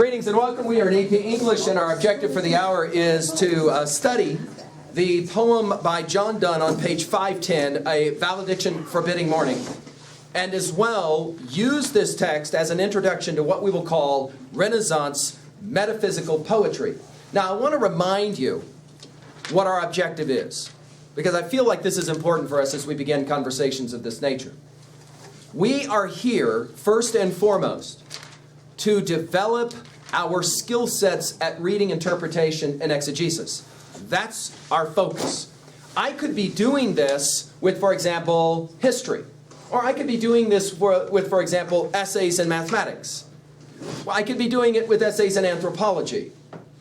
Greetings and welcome. We are in AP English, and our objective for the hour is to study the poem by John Donne on page 510, A Valediction Forbidding Morning, and as well use this text as an introduction to what we will call Renaissance metaphysical poetry. Now, I want to remind you what our objective is, because I feel like this is important for us as we begin conversations of this nature. We are here, first and foremost, to develop our skill sets at reading, interpretation, and exegesis. That's our focus. I could be doing this with, for example, history. Or I could be doing this with, for example, essays in mathematics. I could be doing it with essays in anthropology.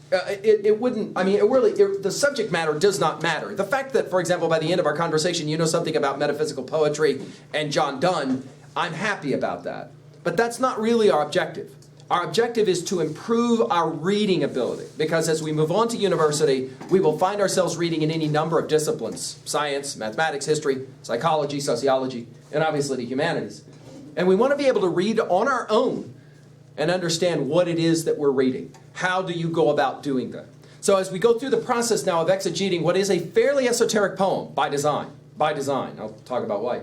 The subject matter does not matter. The fact that, for example, by the end of our conversation, you know something about metaphysical poetry and John Donne, I'm happy about that. But that's not really our objective. Our objective is to improve our reading ability, because as we move on to university, we will find ourselves reading in any number of disciplines: science, mathematics, history, psychology, sociology, and obviously the humanities. And we want to be able to read on our own and understand what it is that we're reading. How do you go about doing that? So as we go through the process now of exegeting what is a fairly esoteric poem by design, I'll talk about why,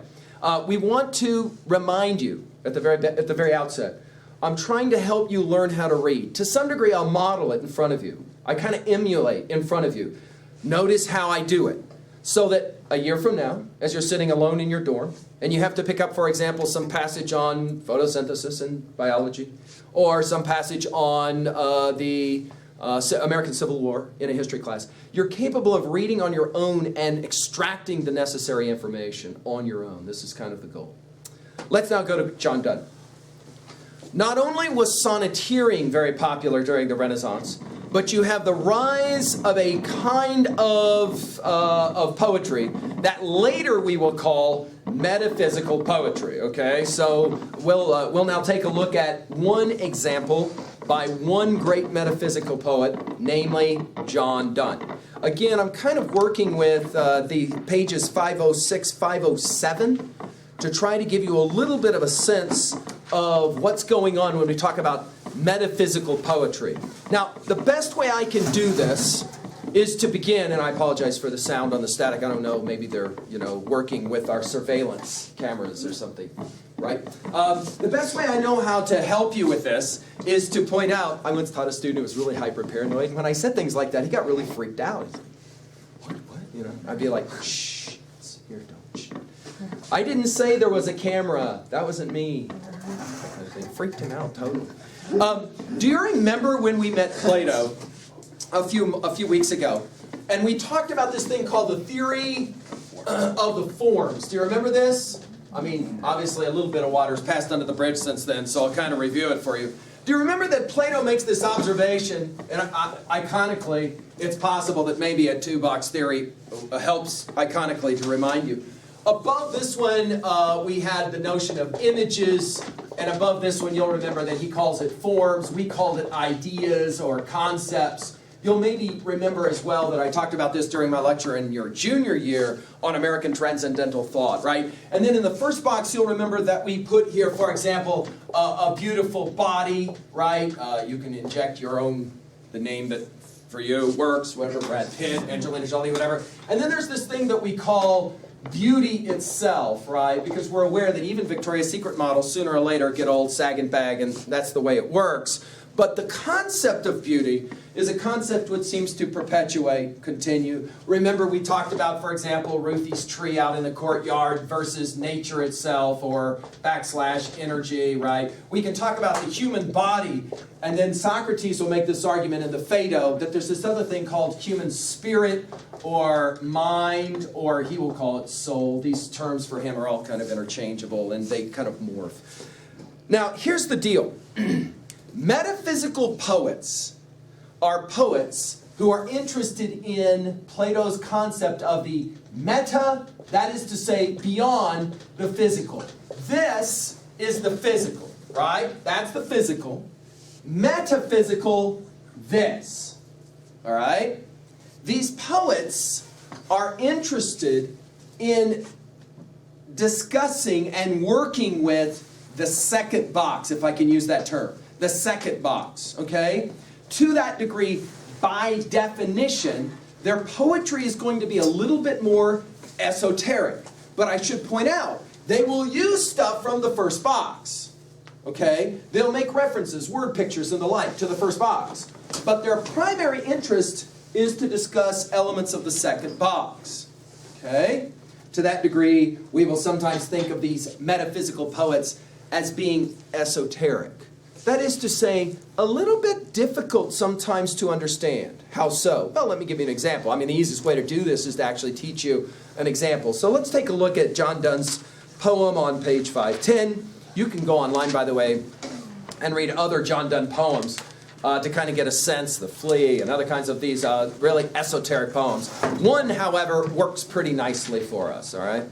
we want to remind you at the very outset, I'm trying to help you learn how to read. To some degree, I'll model it in front of you. I kind of emulate in front of you. Notice how I do it. So that a year from now, as you're sitting alone in your dorm, and you have to pick up, for example, some passage on photosynthesis in biology, or some passage on the American Civil War in a history class, you're capable of reading on your own and extracting the necessary information on your own. This is kind of the goal. Let's now go to John Donne. Not only was sonneteering very popular during the Renaissance, but you have the rise of a kind of poetry that later we will call metaphysical poetry. Okay, so we'll now take a look at one example by one great metaphysical poet, namely John Donne. Again, I'm kind of working with the pages 506, 507 to try to give you a little bit of a sense of what's going on when we talk about metaphysical poetry. Now, the best way I can do this is to begin, and I apologize for the sound on the static. I don't know, maybe they're working with our surveillance cameras or something, right? The best way I know how to help you with this is to point out, I once taught a student who was really hyper-paranoid, and when I said things like that, he got really freaked out. He's like, what? I'd be like, shh, here, don't, shh. I didn't say there was a camera. That wasn't me. They freaked him out totally. Do you remember when we met Plato a few weeks ago, and we talked about this thing called the theory of the forms? Do you remember this? I mean, obviously a little bit of water's passed under the bridge since then, so I'll kind of review it for you. Do you remember that Plato makes this observation, and iconically, it's possible that maybe a two-box theory helps iconically to remind you. Above this one, we had the notion of images, and above this one, you'll remember that he calls it forms. We called it ideas or concepts. You'll maybe remember as well that I talked about this during my lecture in your junior year on American Transcendental Thought, right? And then in the first box, you'll remember that we put here, for example, a beautiful body, right? You can inject the name that for you works, whatever, Brad Pitt, Angelina Jolie, whatever. And then there's this thing that we call beauty itself, right? Because we're aware that even Victoria's Secret models sooner or later get old, sag and bag, and that's the way it works. But the concept of beauty is a concept which seems to perpetuate, continue. Remember we talked about, for example, Ruthie's tree out in the courtyard versus nature itself, or / energy, right? We can talk about the human body, and then Socrates will make this argument in the Phaedo that there's this other thing called human spirit or mind, or he will call it soul. These terms for him are all kind of interchangeable, and they kind of morph. Now, here's the deal. Metaphysical poets are poets who are interested in Plato's concept of the meta, that is to say, beyond the physical. This is the physical, right? That's the physical. Metaphysical, this. All right? These poets are interested in discussing and working with the second box, if I can use that term. the second box, okay? To that degree, by definition, their poetry is going to be a little bit more esoteric. But I should point out, they will use stuff from the first box, okay? They'll make references, word pictures, and the like to the first box. But their primary interest is to discuss elements of the second box, okay? To that degree, we will sometimes think of these metaphysical poets as being esoteric. That is to say, a little bit difficult sometimes to understand. How so? Well, let me give you an example. I mean, the easiest way to do this is to actually teach you an example. So let's take a look at John Donne's poem on page 510. You can go online, by the way, and read other John Donne poems to kind of get a sense, The Flea and other kinds of these really esoteric poems. One, however, works pretty nicely for us, all right?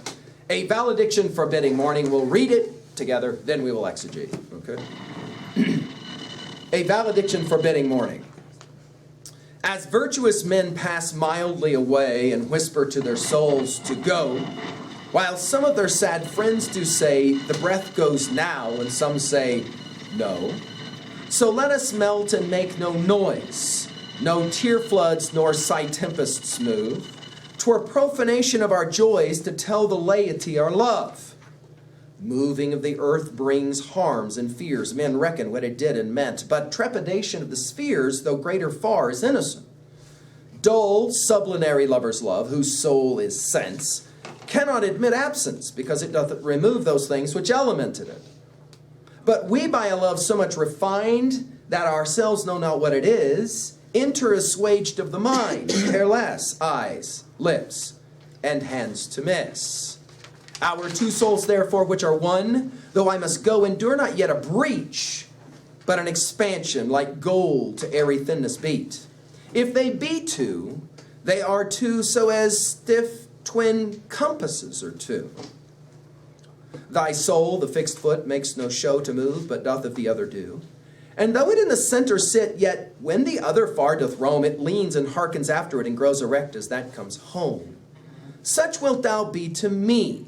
A valediction forbidding morning. We'll read it together, then we will exegete, okay? A valediction forbidding morning. As virtuous men pass mildly away and whisper to their souls to go, while some of their sad friends do say, the breath goes now, and some say, no. So let us melt and make no noise, no tear floods nor sigh tempests move. 'Twere profanation of our joys to tell the laity our love. Moving of the earth brings harms and fears. Men reckon what it did and meant. But trepidation of the spheres, though greater far, is innocent. Dull, sublunary lover's love, whose soul is sense, cannot admit absence, because it doth remove those things which elemented it. But we by a love so much refined, that ourselves know not what it is, enter assuaged of the mind, care less, eyes, lips, and hands to miss. Our two souls, therefore, which are one, though I must go, endure not yet a breach, but an expansion, like gold to airy thinness beat. If they be two, they are two so as stiff twin compasses are two. Thy soul, the fixed foot, makes no show to move, but doth of the other do. And though it in the center sit, yet when the other far doth roam, it leans and hearkens after it, and grows erect as that comes home. Such wilt thou be to me,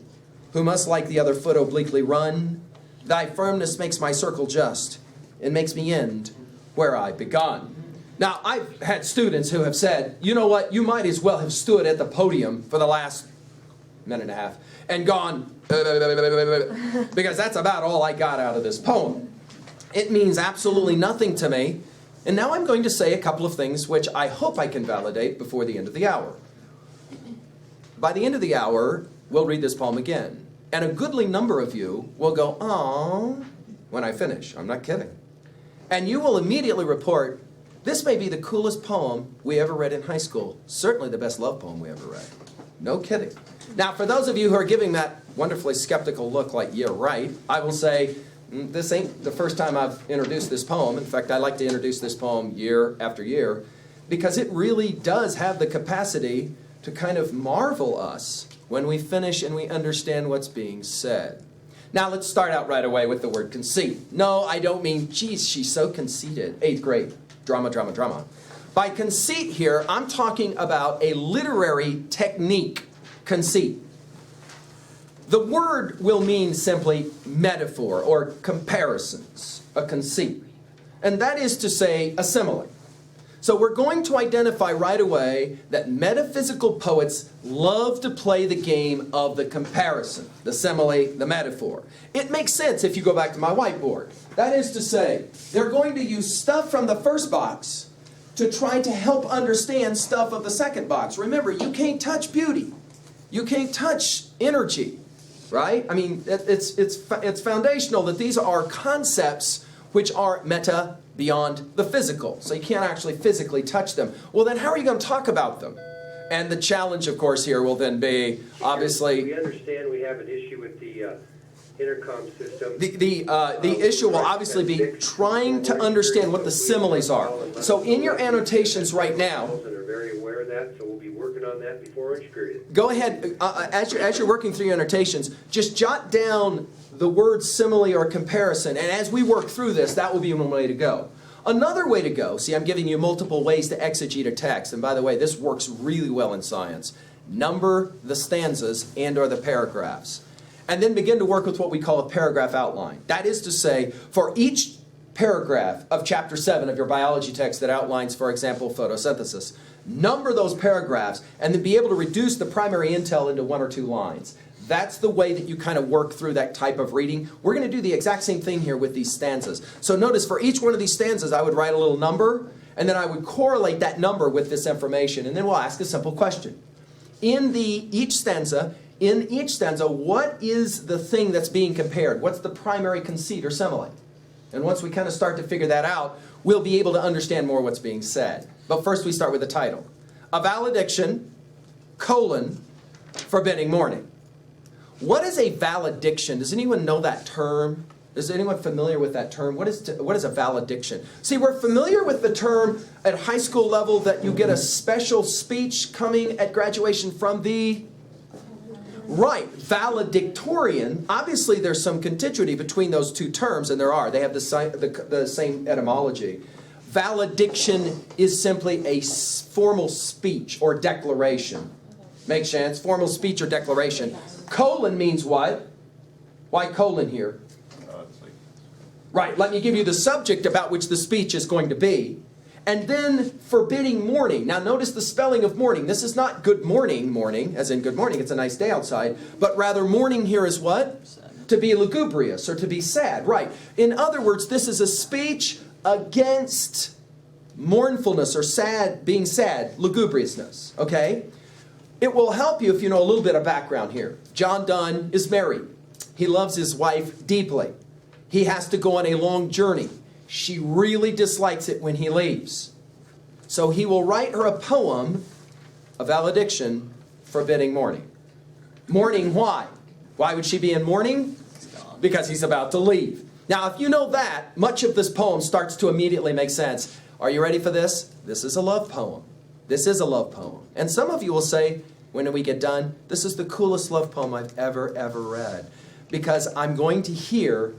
who must like the other foot obliquely run. Thy firmness makes my circle just, and makes me end where I begun. Now, I've had students who have said, you know what, you might as well have stood at the podium for the last minute and a half and gone, because that's about all I got out of this poem. It means absolutely nothing to me. And now I'm going to say a couple of things which I hope I can validate before the end of the hour. By the end of the hour, we'll read this poem again. And a goodly number of you will go, "Aww," when I finish. I'm not kidding. And you will immediately report, this may be the coolest poem we ever read in high school. Certainly the best love poem we ever read. No kidding. Now, for those of you who are giving that wonderfully skeptical look like, yeah, right, I will say, this ain't the first time I've introduced this poem. In fact, I like to introduce this poem year after year, because it really does have the capacity to kind of marvel us when we finish and we understand what's being said. Now, let's start out right away with the word conceit. No, I don't mean, geez, she's so conceited. 8th grade. Drama, drama, drama. By conceit here, I'm talking about a literary technique, conceit. The word will mean simply metaphor or comparisons, a conceit. And that is to say, a simile. So we're going to identify right away that metaphysical poets love to play the game of the comparison, the simile, the metaphor. It makes sense if you go back to my whiteboard. That is to say, they're going to use stuff from the first box to try to help understand stuff of the second box. Remember, you can't touch beauty. You can't touch energy, right? I mean, it's foundational that these are concepts which are meta, beyond the physical. So you can't actually physically touch them. Well, then how are you going to talk about them? And the challenge, of course, here will then be, obviously... We understand we have an issue with the intercom system. The issue will obviously be trying to understand what the similes are. So in your annotations right now... ...and are very aware of that, so we'll be working on that before lunch period. Go ahead, as you're working through your annotations, just jot down the word simile or comparison, and as we work through this, that will be one way to go. Another way to go, see, I'm giving you multiple ways to exegete a text, and by the way, this works really well in science. Number the stanzas and or the paragraphs, and then begin to work with what we call a paragraph outline. That is to say, for each paragraph of chapter 7 of your biology text that outlines, for example, photosynthesis. Number those paragraphs and then be able to reduce the primary intel into 1 or 2 lines. That's the way that you kind of work through that type of reading. We're going to do the exact same thing here with these stanzas. So notice for each one of these stanzas, I would write a little number, and then I would correlate that number with this information, and then we'll ask a simple question. In each stanza, what is the thing that's being compared? What's the primary conceit or simile? And once we kind of start to figure that out, we'll be able to understand more what's being said. But first we start with the title. A valediction, forbidding mourning. What is a valediction? Does anyone know that term? Is anyone familiar with that term? What is a valediction? See, we're familiar with the term at high school level that you get a special speech coming at graduation from the... Right, valedictorian. Obviously, there's some contiguity between those two terms, and there are. They have the same etymology. Valediction is simply a formal speech or declaration. Makes sense? Formal speech or declaration. Colon means what? Why colon here? Right, let me give you the subject about which the speech is going to be. And then forbidding mourning. Now notice the spelling of mourning. This is not good morning, as in good morning, it's a nice day outside. But rather mourning here is what? Sad. To be lugubrious or to be sad. Right. In other words, this is a speech against mournfulness or being sad, lugubriousness. Okay? It will help you if you know a little bit of background here. John Donne is married. He loves his wife deeply. He has to go on a long journey. She really dislikes it when he leaves. So he will write her a poem, a valediction, forbidding mourning. Mourning why? Why would she be in mourning? Because he's about to leave. Now, if you know that, much of this poem starts to immediately make sense. Are you ready for this? This is a love poem. This is a love poem. And some of you will say, when we get done, this is the coolest love poem I've ever read. Because I'm going to hear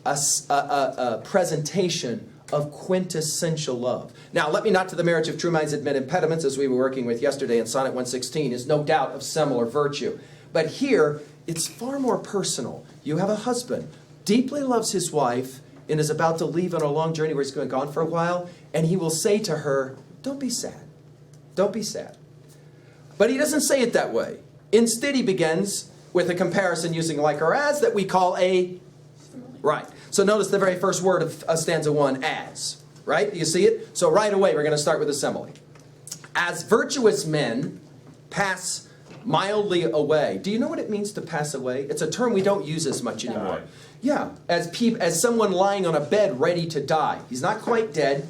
a presentation of quintessential love. Now, let me not to the marriage of true minds admit impediments, as we were working with yesterday in Sonnet 116, is no doubt of similar virtue. But here, it's far more personal. You have a husband, deeply loves his wife, and is about to leave on a long journey where he's going to be gone for a while, and he will say to her, don't be sad. Don't be sad. But he doesn't say it that way. Instead, he begins with a comparison using like or as that we call a... Right. So notice the very first word of stanza 1, as. Right? Do you see it? So right away, we're going to start with a simile. As virtuous men pass mildly away. Do you know what it means to pass away? It's a term we don't use as much anymore. Yeah. As someone lying on a bed ready to die. He's not quite dead,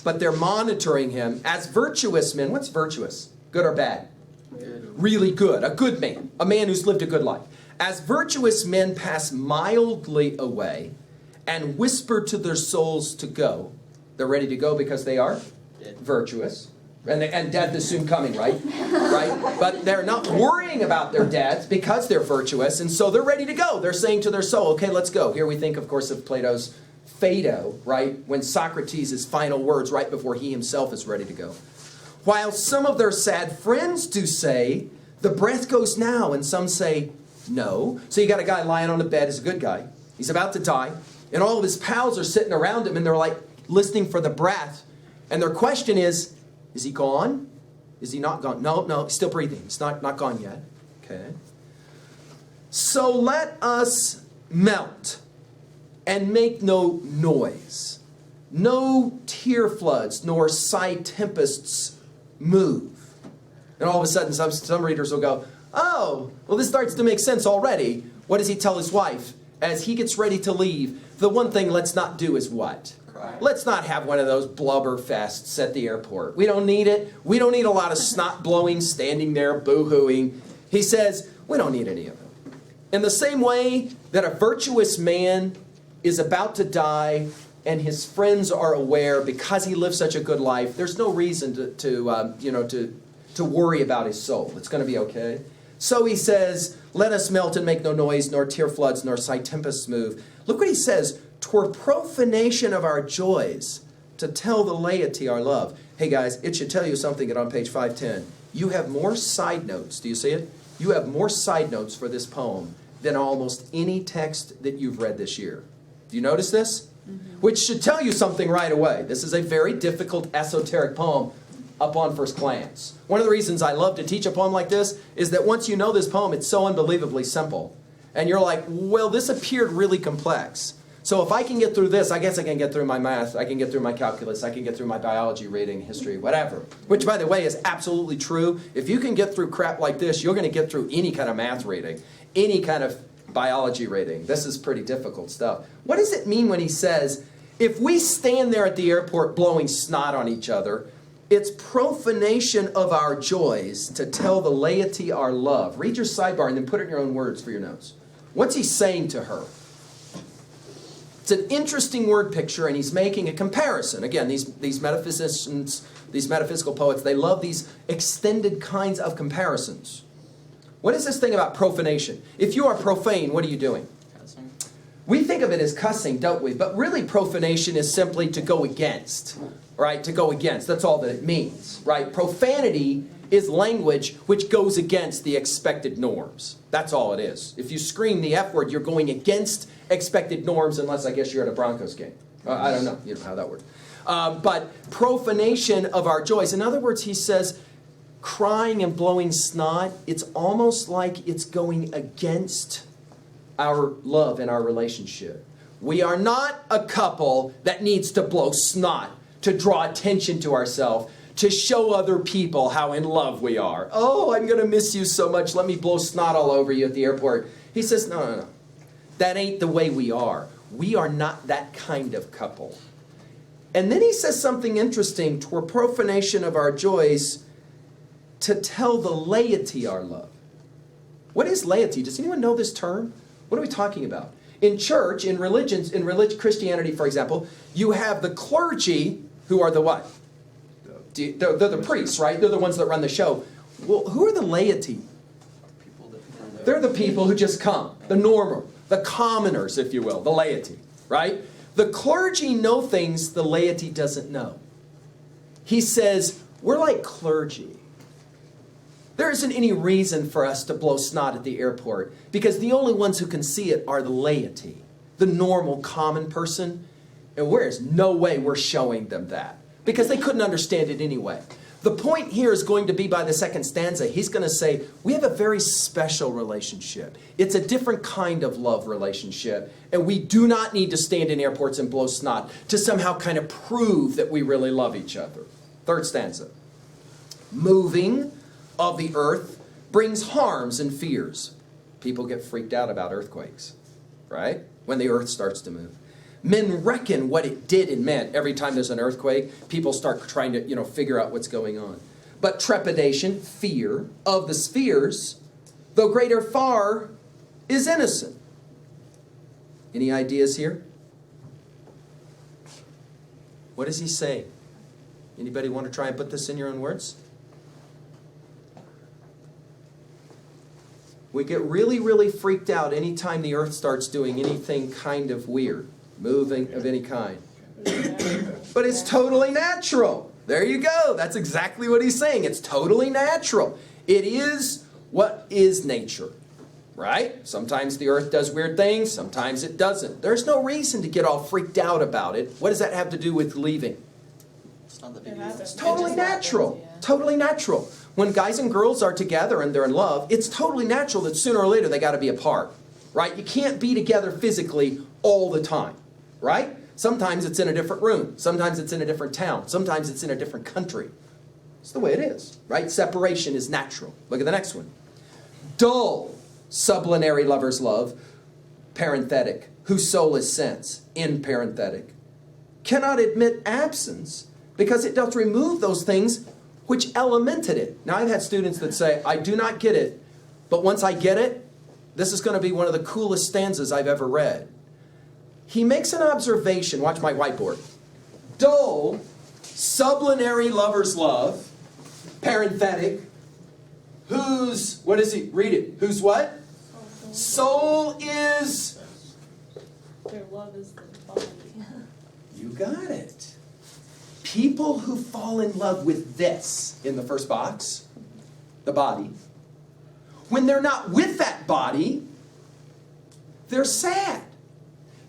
but they're monitoring him. As virtuous men. What's virtuous? Good or bad? Good. Really good. A good man. A man who's lived a good life. As virtuous men pass mildly away and whisper to their souls to go. They're ready to go because they are virtuous. And death is soon coming, right? Right? But they're not worrying about their death because they're virtuous, and so they're ready to go. They're saying to their soul, okay, let's go. Here we think, of course, of Plato's Phaedo, right? When Socrates' final words right before he himself is ready to go. While some of their sad friends do say, the breath goes now, and some say, no. So you got a guy lying on a bed, he's a good guy. He's about to die, and all of his pals are sitting around him, and they're like listening for the breath. And their question is he gone? Is he not gone? No, he's still breathing. He's not gone yet. Okay. So let us melt and make no noise. No tear floods nor sigh tempests move. And all of a sudden some readers will go, oh, well, this starts to make sense already. What does he tell his wife? As he gets ready to leave, the one thing let's not do is what? Cry. Let's not have one of those blubber fests at the airport. We don't need it. We don't need a lot of snot blowing, standing there boo-hooing. He says, we don't need any of it. In the same way that a virtuous man is about to die and his friends are aware because he lived such a good life, there's no reason to worry about his soul. It's going to be okay. So he says, let us melt and make no noise, nor tear floods, nor sigh tempests move. Look what he says, 'twere profanation of our joys to tell the laity our love. Hey guys, it should tell you something on page 510. You have more side notes. Do you see it? You have more side notes for this poem than almost any text that you've read this year. Do you notice this? which should tell you something right away. This is a very difficult esoteric poem upon first glance. One of the reasons I love to teach a poem like this is that once you know this poem, it's so unbelievably simple. And you're like, well, this appeared really complex. So if I can get through this, I guess I can get through my math, I can get through my calculus, I can get through my biology, reading, history, whatever. Which, by the way, is absolutely true. If you can get through crap like this, you're going to get through any kind of math reading, any kind of biology reading. This is pretty difficult stuff. What does it mean when he says, if we stand there at the airport blowing snot on each other, it's profanation of our joys to tell the laity our love. Read your sidebar and then put it in your own words for your notes. What's he saying to her? It's an interesting word picture, and he's making a comparison. Again, these metaphysicians, these metaphysical poets, they love these extended kinds of comparisons. What is this thing about profanation? If you are profane, what are you doing? Cussing. We think of it as cussing, don't we? But really profanation is simply to go against, right? To go against. That's all that it means, right? Profanity is language which goes against the expected norms. That's all it is. If you scream the F word, you're going against expected norms, unless I guess you're at a Broncos game. I don't know, you know how that works. But profanation of our joys. In other words, he says, crying and blowing snot, it's almost like it's going against our love and our relationship. We are not a couple that needs to blow snot to draw attention to ourselves, to show other people how in love we are. Oh, I'm going to miss you so much. Let me blow snot all over you at the airport. He says, no. That ain't the way we are. We are not that kind of couple. And then he says something interesting, toward profanation of our joys, to tell the laity our love. What is laity? Does anyone know this term? What are we talking about? In church, in religions, in Christianity, for example, you have the clergy, who are the what? They're the priests, right? They're the ones that run the show. Well, who are the laity? They're the people who just come, the normal, the commoners, if you will, the laity, right? The clergy know things the laity doesn't know. He says, we're like clergy. There isn't any reason for us to blow snot at the airport because the only ones who can see it are the laity, the normal common person. And there's no way we're showing them that because they couldn't understand it anyway. The point here is going to be by the second stanza. He's going to say, we have a very special relationship. It's a different kind of love relationship. And we do not need to stand in airports and blow snot to somehow kind of prove that we really love each other. Third stanza. Moving of the earth brings harms and fears. People get freaked out about earthquakes, right? When the earth starts to move. Men reckon what it did and meant. Every time there's an earthquake, people start trying to, figure out what's going on. But trepidation, fear of the spheres, though greater far, is innocent. Any ideas here? What does he say? Anybody want to try and put this in your own words? We get really, really freaked out anytime the earth starts doing anything kind of weird. Moving of any kind. But it's totally natural. There you go. That's exactly what he's saying. It's totally natural. It is what is nature, right? Sometimes the earth does weird things. Sometimes it doesn't. There's no reason to get all freaked out about it. What does that have to do with leaving? It's not the big deal. It's totally natural. Totally natural. When guys and girls are together and they're in love, it's totally natural that sooner or later they got to be apart, right? You can't be together physically all the time. Right? Sometimes it's in a different room. Sometimes it's in a different town. Sometimes it's in a different country. It's the way it is. Right? Separation is natural. Look at the next one. Dull, sublunary lovers love, parenthetic, whose soul is sense, in parenthetic, cannot admit absence because it doth remove those things which elemented it. Now I've had students that say, I do not get it, but once I get it, this is going to be one of the coolest stanzas I've ever read. He makes an observation. Watch my whiteboard. Dull, sublunary lover's love, parenthetic, whose, what is he? Read it. Whose what? Soul is. Their love is the body. You got it. People who fall in love with this in the first box, the body, when they're not with that body, they're sad.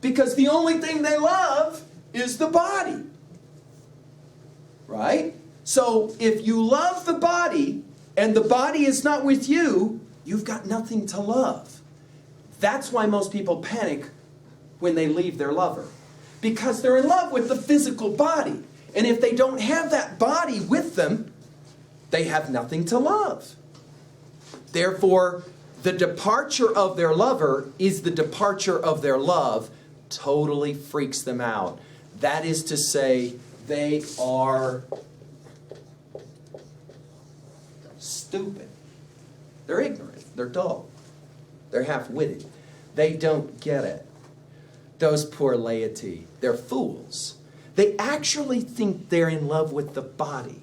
Because the only thing they love is the body. Right? So if you love the body and the body is not with you, you've got nothing to love. That's why most people panic when they leave their lover. Because they're in love with the physical body. And if they don't have that body with them, they have nothing to love. Therefore, the departure of their lover is the departure of their love. Totally freaks them out. That is to say, they are stupid. They're ignorant. They're dull. They're half-witted. They don't get it. Those poor laity, they're fools. They actually think they're in love with the body.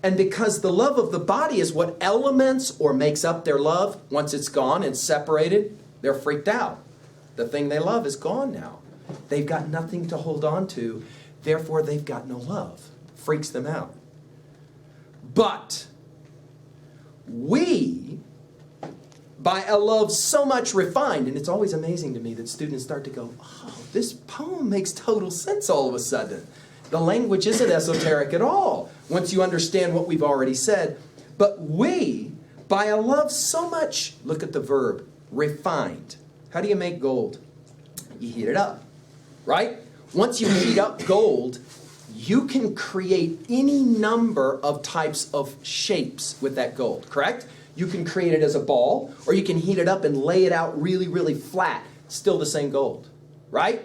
And because the love of the body is what elements or makes up their love, once it's gone and separated, they're freaked out. The thing they love is gone now. They've got nothing to hold on to. Therefore, they've got no love. Freaks them out. But we, by a love so much refined, and it's always amazing to me that students start to go, oh, this poem makes total sense all of a sudden. The language isn't esoteric at all, once you understand what we've already said. But we, by a love so much, look at the verb, refined. How do you make gold? You heat it up, right? Once you heat up gold, you can create any number of types of shapes with that gold, correct? You can create it as a ball, or you can heat it up and lay it out really, really flat. Still the same gold, right?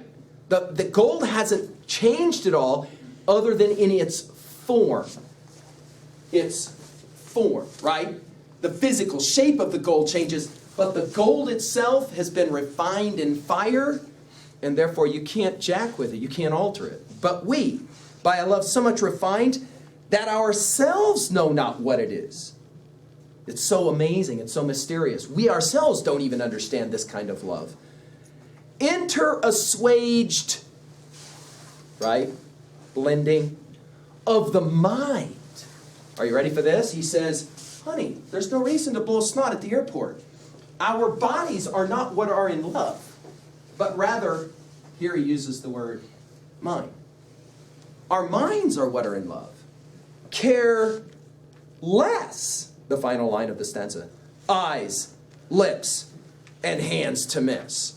The gold hasn't changed at all other than in its form. Its form, right? The physical shape of the gold changes, but the gold itself has been refined in fire, and therefore you can't jack with it. You can't alter it. But we, by a love so much refined, that ourselves know not what it is. It's so amazing. It's so mysterious. We ourselves don't even understand this kind of love. Enter assuaged, right? Blending of the mind. Are you ready for this? He says, honey, there's no reason to blow snot at the airport. Our bodies are not what are in love, but rather, here he uses the word mind. Our minds are what are in love. Care less, the final line of the stanza, eyes, lips, and hands to miss.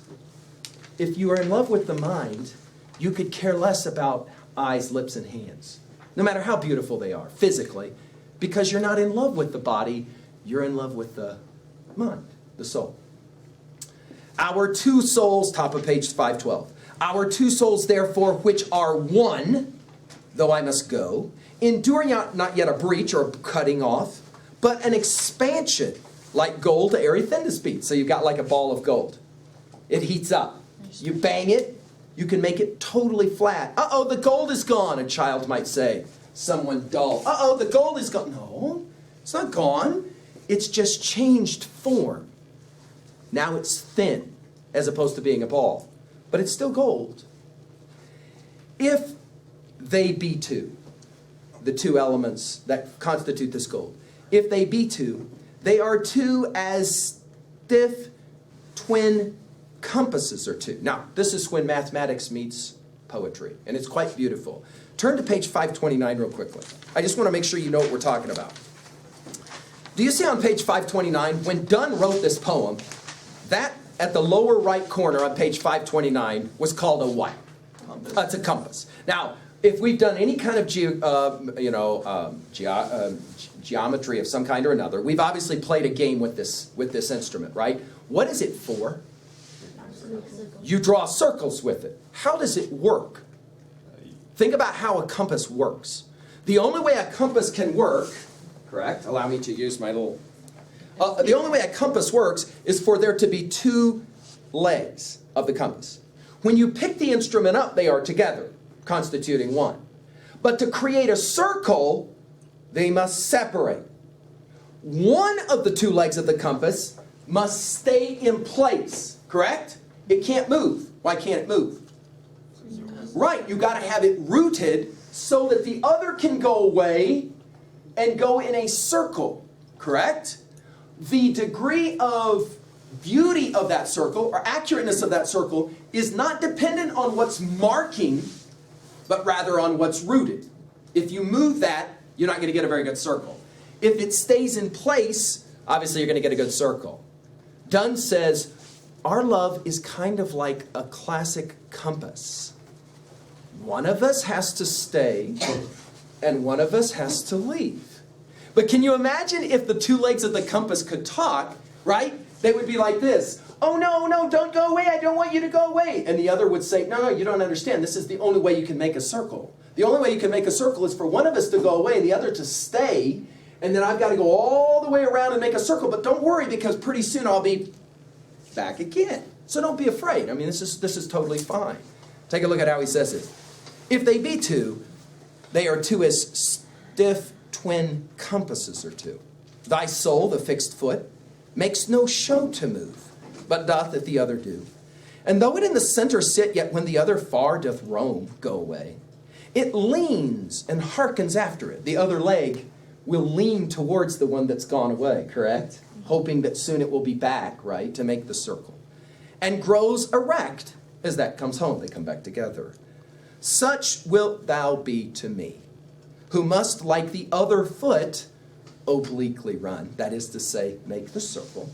If you are in love with the mind, you could care less about eyes, lips, and hands, no matter how beautiful they are, physically, because you're not in love with the body, you're in love with the mind, the soul. Our two souls, top of page 512. Our two souls, therefore, which are one, though I must go, enduring not yet a breach or cutting off, but an expansion, like gold to erythendus. So you've got like a ball of gold. It heats up. You bang it, you can make it totally flat. Uh-oh, the gold is gone, a child might say. Someone dull. Uh-oh, the gold is gone. No, it's not gone. It's just changed form. Now it's thin, as opposed to being a ball. But it's still gold. If they be two, the two elements that constitute this gold, if they be two, they are two as stiff twin compasses are two. Now, this is when mathematics meets poetry, and it's quite beautiful. Turn to page 529 real quickly. I just want to make sure you know what we're talking about. Do you see on page 529, when Donne wrote this poem, that at the lower right corner on page 529 was called a what? It's a compass. Now, if we've done any kind of geometry of some kind or another, we've obviously played a game with this instrument, right? What is it for? You draw circles with it. How does it work? Think about how a compass works. The only way a compass can work, correct? Allow me to use my little... the only way a compass works is for there to be two legs of the compass. When you pick the instrument up, they are together, constituting one. But to create a circle, they must separate. One of the two legs of the compass must stay in place, correct? It can't move. Why can't it move? Right, you got to have it rooted so that the other can go away and go in a circle, correct? The degree of beauty of that circle, or accurateness of that circle, is not dependent on what's marking, but rather on what's rooted. If you move that, you're not going to get a very good circle. If it stays in place, obviously you're going to get a good circle. Donne says, our love is kind of like a classic compass. One of us has to stay, and one of us has to leave. But can you imagine if the two legs of the compass could talk, right? They would be like this. Oh, no, no, don't go away. I don't want you to go away. And the other would say, no, no, you don't understand. This is the only way you can make a circle. The only way you can make a circle is for one of us to go away and the other to stay. And then I've got to go all the way around and make a circle. But don't worry, because pretty soon I'll be back again. So don't be afraid. I mean, this is totally fine. Take a look at how he says it. If they be two, they are two as stiff twin compasses are two. Thy soul, the fixed foot, makes no show to move, but doth if the other do. And though it in the center sit, yet when the other far doth roam, go away, it leans and hearkens after it. The other leg will lean towards the one that's gone away, correct? Hoping that soon it will be back, right, to make the circle. And grows erect as that comes home. They come back together. Such wilt thou be to me, who must, like the other foot, obliquely run, that is to say, make the circle.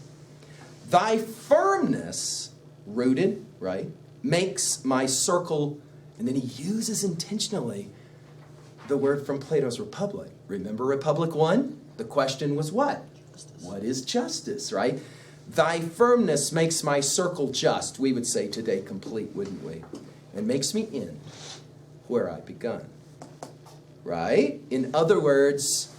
Thy firmness, rooted, right, makes my circle, and then he uses intentionally the word from Plato's Republic. Remember Republic 1? The question was what? Justice. What is justice, right? Thy firmness makes my circle just, we would say today complete, wouldn't we? And makes me end where I begun. Right? In other words,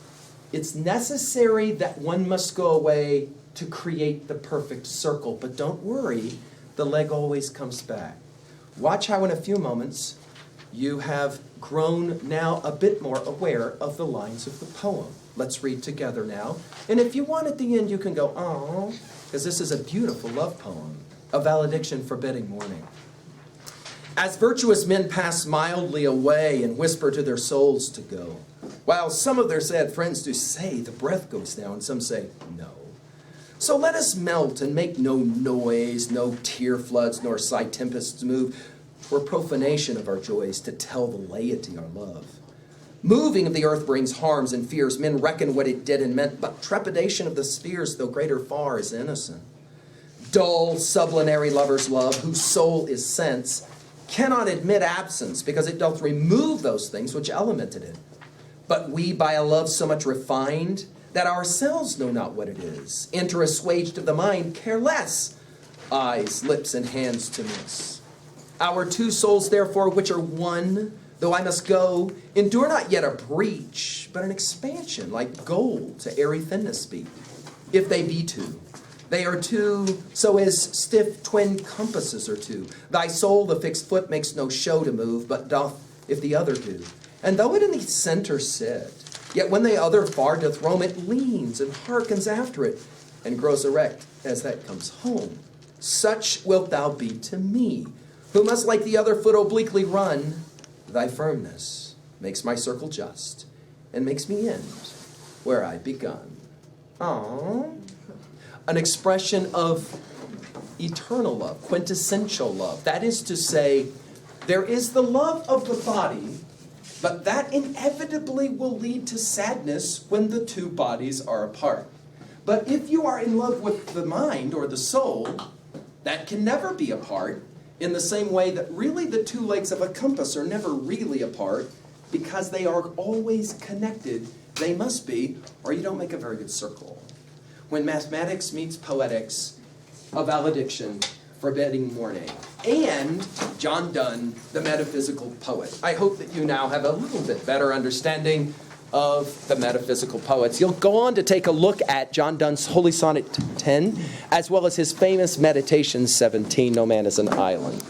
it's necessary that one must go away to create the perfect circle. But don't worry, the leg always comes back. Watch how in a few moments you have grown now a bit more aware of the lines of the poem. Let's read together now. And if you want at the end, you can go, oh, because this is a beautiful love poem, a valediction forbidding mourning. As virtuous men pass mildly away and whisper to their souls to go, while some of their sad friends do say the breath goes now, and some say no. So let us melt and make no noise, no tear floods nor sigh tempests move, for profanation of our joys to tell the laity our love. Moving of the earth brings harms and fears, men reckon what it did and meant, but trepidation of the spheres, though greater far, is innocent. Dull, sublunary lovers' love, whose soul is sense, cannot admit absence, because it doth remove those things which elemented it. But we, by a love so much refined, that ourselves know not what it is, enter assuaged of the mind, care less, eyes, lips, and hands to miss. Our two souls, therefore, which are one, though I must go, endure not yet a breach, but an expansion, like gold to airy thinness be. If they be two, they are two, so as stiff twin compasses are two. Thy soul, the fixed foot, makes no show to move, but doth if the other do. And though it in the center sit, yet when the other far doth roam, it leans and hearkens after it, and grows erect as that comes home. Such wilt thou be to me, who must like the other foot obliquely run. Thy firmness makes my circle just, and makes me end where I begun. Aww. An expression of eternal love, quintessential love. That is to say, there is the love of the body, but that inevitably will lead to sadness when the two bodies are apart. But if you are in love with the mind or the soul, that can never be apart, in the same way that really the two legs of a compass are never really apart, because they are always connected. They must be, or you don't make a very good circle. When mathematics meets poetics, a valediction forbidding mourning, and John Donne, the metaphysical poet. I hope that you now have a little bit better understanding of the metaphysical poets. You'll go on to take a look at John Donne's Holy Sonnet 10, as well as his famous Meditations 17, No Man is an Island.